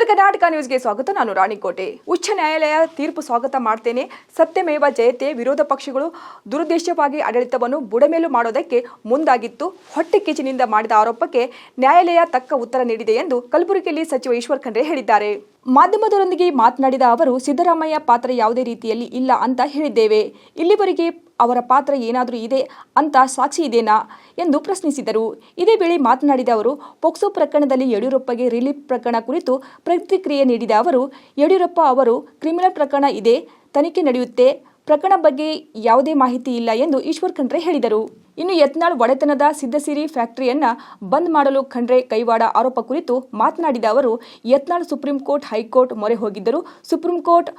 ಉತ್ತರ ಕರ್ನಾಟಕ ನ್ಯೂಸ್ಗೆ ಸ್ವಾಗತ. ನಾನು ರಾಣಿಕೋಟೆ. ಉಚ್ಚ ನ್ಯಾಯಾಲಯ ತೀರ್ಪು ಸ್ವಾಗತ ಮಾಡ್ತೇನೆ. ಸತ್ಯಮೇವ ಜಯತೆ. ವಿರೋಧ ಪಕ್ಷಗಳು ದುರುದ್ದೇಶವಾಗಿ ಆಡಳಿತವನ್ನು ಬುಡಮೇಲು ಮಾಡೋದಕ್ಕೆ ಮುಂದಾಗಿತ್ತು. ಹೊಟ್ಟೆ ಕಿಚ್ಚಿನಿಂದ ಮಾಡಿದ ಆರೋಪಕ್ಕೆ ನ್ಯಾಯಾಲಯ ತಕ್ಕ ಉತ್ತರ ನೀಡಿದೆ ಎಂದು ಕಲಬುರಗಿಯಲ್ಲಿ ಸಚಿವ ಈಶ್ವರ್ ಖಂಡ್ರೆ ಹೇಳಿದ್ದಾರೆ. ಮಾಧ್ಯಮದವರೊಂದಿಗೆ ಮಾತನಾಡಿದ ಅವರು, ಸಿದ್ದರಾಮಯ್ಯ ಪಾತ್ರ ಯಾವುದೇ ರೀತಿಯಲ್ಲಿ ಇಲ್ಲ ಅಂತ ಹೇಳಿದ್ದೇವೆ. ಇಲ್ಲಿವರೆಗೆ ಅವರ ಪಾತ್ರ ಏನಾದರೂ ಇದೆ ಅಂತ ಸಾಕ್ಷಿ ಇದೆನಾ ಎಂದು ಪ್ರಶ್ನಿಸಿದರು. ಇದೇ ವೇಳೆ ಮಾತನಾಡಿದ ಅವರು, ಪೋಕ್ಸೋ ಪ್ರಕರಣದಲ್ಲಿ ಯಡಿಯೂರಪ್ಪಗೆ ರಿಲೀಫ್ ಪ್ರಕರಣ ಕುರಿತು ಪ್ರತಿಕ್ರಿಯೆ ನೀಡಿದ ಅವರು, ಯಡಿಯೂರಪ್ಪ ಅವರು ಕ್ರಿಮಿನಲ್ ಪ್ರಕರಣ ಇದೆ, ತನಿಖೆ ನಡೆಯುತ್ತೆ, ಪ್ರಕರಣ ಬಗ್ಗೆ ಯಾವುದೇ ಮಾಹಿತಿ ಇಲ್ಲ ಎಂದು ಈಶ್ವರ್ ಖಂಡ್ರೆ ಹೇಳಿದರು. ಇನ್ನು ಯತ್ನಾಳ್ ಒಡೆತನದ ಸಿದ್ದಸಿರಿ ಫ್ಯಾಕ್ಟರಿಯನ್ನ ಬಂದ್ ಮಾಡಲು ಖಂಡ್ರೆ ಕೈವಾಡ ಆರೋಪ ಕುರಿತು ಮಾತನಾಡಿದ ಅವರು, ಯತ್ನಾಳ್ ಸುಪ್ರೀಂ ಕೋರ್ಟ್, ಹೈಕೋರ್ಟ್ ಮೊರೆ ಹೋಗಿದ್ದರು. ಸುಪ್ರೀಂ ಕೋರ್ಟ್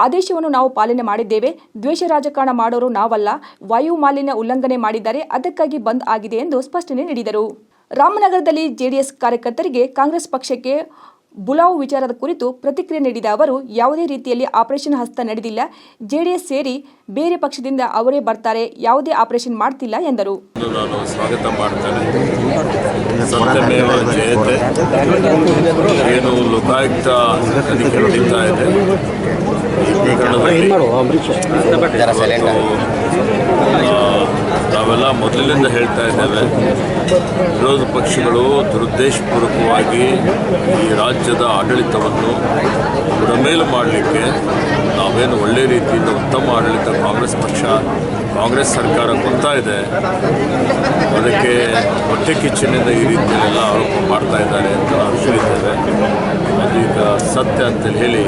ಆದೇಶವನ್ನು ನಾವು ಪಾಲನೆ ಮಾಡಿದ್ದೇವೆ. ದ್ವೇಷ ರಾಜಕಾರಣ ಮಾಡೋರು ನಾವಲ್ಲ. ವಾಯು ಮಾಲಿನ್ಯ ಉಲ್ಲಂಘನೆ ಮಾಡಿದ್ದಾರೆ, ಅದಕ್ಕಾಗಿ ಬಂದ್ ಆಗಿದೆ ಎಂದು ಸ್ಪಷ್ಟನೆ ನೀಡಿದರು. ರಾಮನಗರದಲ್ಲಿ ಜೆಡಿಎಸ್ ಕಾರ್ಯಕರ್ತರಿಗೆ ಕಾಂಗ್ರೆಸ್ ಪಕ್ಷಕ್ಕೆ ಬುಲಾವ್ ವಿಚಾರದ ಕುರಿತು ಪ್ರತಿಕ್ರಿಯೆ ನೀಡಿದ ಅವರು, ಯಾವುದೇ ರೀತಿಯಲ್ಲಿ ಆಪರೇಷನ್ ಹಸ್ತ ನಡೆದಿಲ್ಲ. ಜೆಡಿಎಸ್ ಸೇರಿ ಬೇರೆ ಪಕ್ಷದಿಂದ ಅವರೇ ಬರ್ತಾರೆ, ಯಾವುದೇ ಆಪರೇಷನ್ ಮಾಡ್ತಿಲ್ಲ ಎಂದರು. ನಾನು ಸ್ವಾಗತ ಮಾಡ್ತೇನೆ. ಸತ್ಯಮೇವ ಜಯತೆ. ಏನು ಲೋಕಾಯುಕ್ತ ತನಿಖೆ ನಡೀತಾ ಇದೆ. ನಾವೆಲ್ಲ ಮೊದಲಿನಿಂದ ಹೇಳ್ತಾ ಇದ್ದೇವೆ, ವಿರೋಧ ಪಕ್ಷಗಳು ದುರುದ್ದೇಶಪೂರ್ವಕವಾಗಿ ಈ ರಾಜ್ಯದ ಆಡಳಿತವನ್ನು ಬುಡಮೇಲು ಮಾಡಲಿಕ್ಕೆ ನಾವೇನು ಒಳ್ಳೆ ರೀತಿಯಿಂದ ಉತ್ತಮ ಆಡಳಿತ ಕಾಂಗ್ರೆಸ್ ಸರ್ಕಾರ ಕೊಡ್ತಾ ಇದೆ, ಅದಕ್ಕೆ ಹೊಟ್ಟೆ ಕಿಚ್ಚಿನಿಂದ ಈ ರೀತಿಯಲ್ಲೆಲ್ಲ ಆರೋಪ ಮಾಡ್ತಾ ಇದ್ದಾರೆ ಅಂತ ನಾವು ಹೇಳಿದ್ದೇವೆ. ಅದು ಈಗ ಸತ್ಯ ಅಂತೇಳಿ ಹೇಳಿ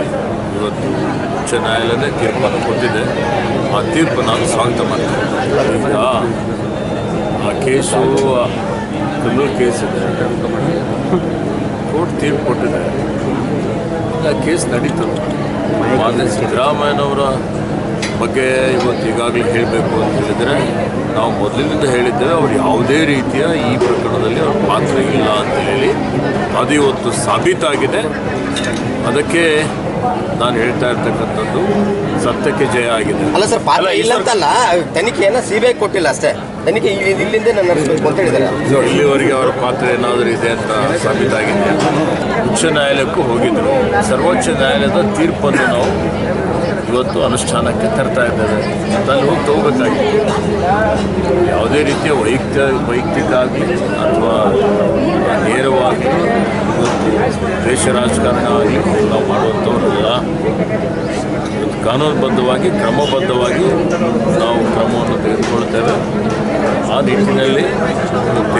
ಇವತ್ತು ಉಚ್ಚ ನ್ಯಾಯಾಲಯನೇ ತೀರ್ಪನ್ನು ಕೊಟ್ಟಿದೆ. ಆ ತೀರ್ಪು ನಾನು ಸ್ವಾಗತ ಮಾಡ್ತೇನೆ. ಈಗ ಆ ಕೇಸು ಕ್ರಿಮಿನಲ್ ಕೇಸ್ ಇದೆ, ಕೋರ್ಟ್ ತೀರ್ಪು ಕೊಟ್ಟಿದೆ, ಆ ಕೇಸ್ ನಡೀತು. ಮಾನ್ಯ ಸಿದ್ದರಾಮಯ್ಯನವರ ಬಗ್ಗೆ ಇವತ್ತು ಈಗಾಗಲೇ ಹೇಳಬೇಕು ಅಂತ ಹೇಳಿದರೆ, ನಾವು ಮೊದಲಿನಿಂದ ಹೇಳಿದ್ದೇವೆ ಅವರು ಯಾವುದೇ ರೀತಿಯ ಈ ಪ್ರಕರಣದಲ್ಲಿ ಅವ್ರ ಪಾತ್ರ ಇಲ್ಲ ಅಂತ ಹೇಳಿ. ಅದು ಇವತ್ತು ಸಾಬೀತಾಗಿದೆ. ಅದಕ್ಕೆ ನಾನು ಹೇಳ್ತಾ ಇರ್ತಕ್ಕಂಥದ್ದು ಸತ್ಯಕ್ಕೆ ಜಯ ಆಗಿದೆ. ಅಲ್ಲ ಸರ್, ಪಾತ್ರ ಇಲ್ಲ ಅಂತಲ್ಲ, ತನಿಖೆಯನ್ನು ಸಿಬಿಐ ಕೊಟ್ಟಿಲ್ಲ ಅಷ್ಟೇ. ತನಿಖೆ ಇಲ್ಲಿಂದ ನಡೆಸಬೇಕು ಅಂತ ಹೇಳಿದ್ದಾರೆ. ಇಲ್ಲಿವರೆಗೆ ಅವರ ಪಾತ್ರ ಏನಾದರೂ ಇದೆ ಅಂತ ಸಾಬೀತಾಗಿದೆ. ಉಚ್ಚ ನ್ಯಾಯಾಲಯಕ್ಕೂ ಹೋಗಿದ್ದರು. ಸರ್ವೋಚ್ಚ ನ್ಯಾಯಾಲಯದ ತೀರ್ಪನ್ನು ನಾವು ಇವತ್ತು ಅನುಷ್ಠಾನಕ್ಕೆ ತರ್ತಾ ಇದ್ದೇವೆ. ಅಲ್ಲಿ ಹೋಗಿ ತಗೋಬೇಕಾಗಿದೆ. ಯಾವುದೇ ರೀತಿಯ ವೈಯಕ್ತಿಕ ಆಗಲಿ ಅಥವಾ ನೇರವಾಗಿ ದೇಶ ರಾಜಕಾರಣ ಆಗಲಿ ನಾವು ಮಾಡುವಂಥವ್ರಲ್ಲ. ಕಾನೂನುಬದ್ಧವಾಗಿ ಕ್ರಮಬದ್ಧವಾಗಿ ನಾವು ಕ್ರಮವನ್ನು ತೆಗೆದುಕೊಳ್ತೇವೆ. ಆ ನಿಟ್ಟಿನಲ್ಲಿ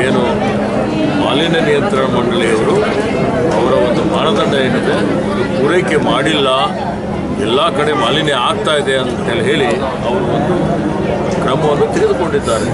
ಏನು ಮಾಲಿನ್ಯ ನಿಯಂತ್ರಣ ಮಂಡಳಿಯವರು ಅವರ ಒಂದು ಮಾನದಂಡ ಏನಿದೆ ಅದು ಪೂರೈಕೆ ಮಾಡಿಲ್ಲ, ಎಲ್ಲ ಕಡೆ ಮಾಲಿನ್ಯ ಆಗ್ತಾ ಇದೆ ಅಂತ ಹೇಳಿ ಅವರು ಒಂದು ಕ್ರಮವನ್ನು ತೆಗೆದುಕೊಂಡಿದ್ದಾರೆ.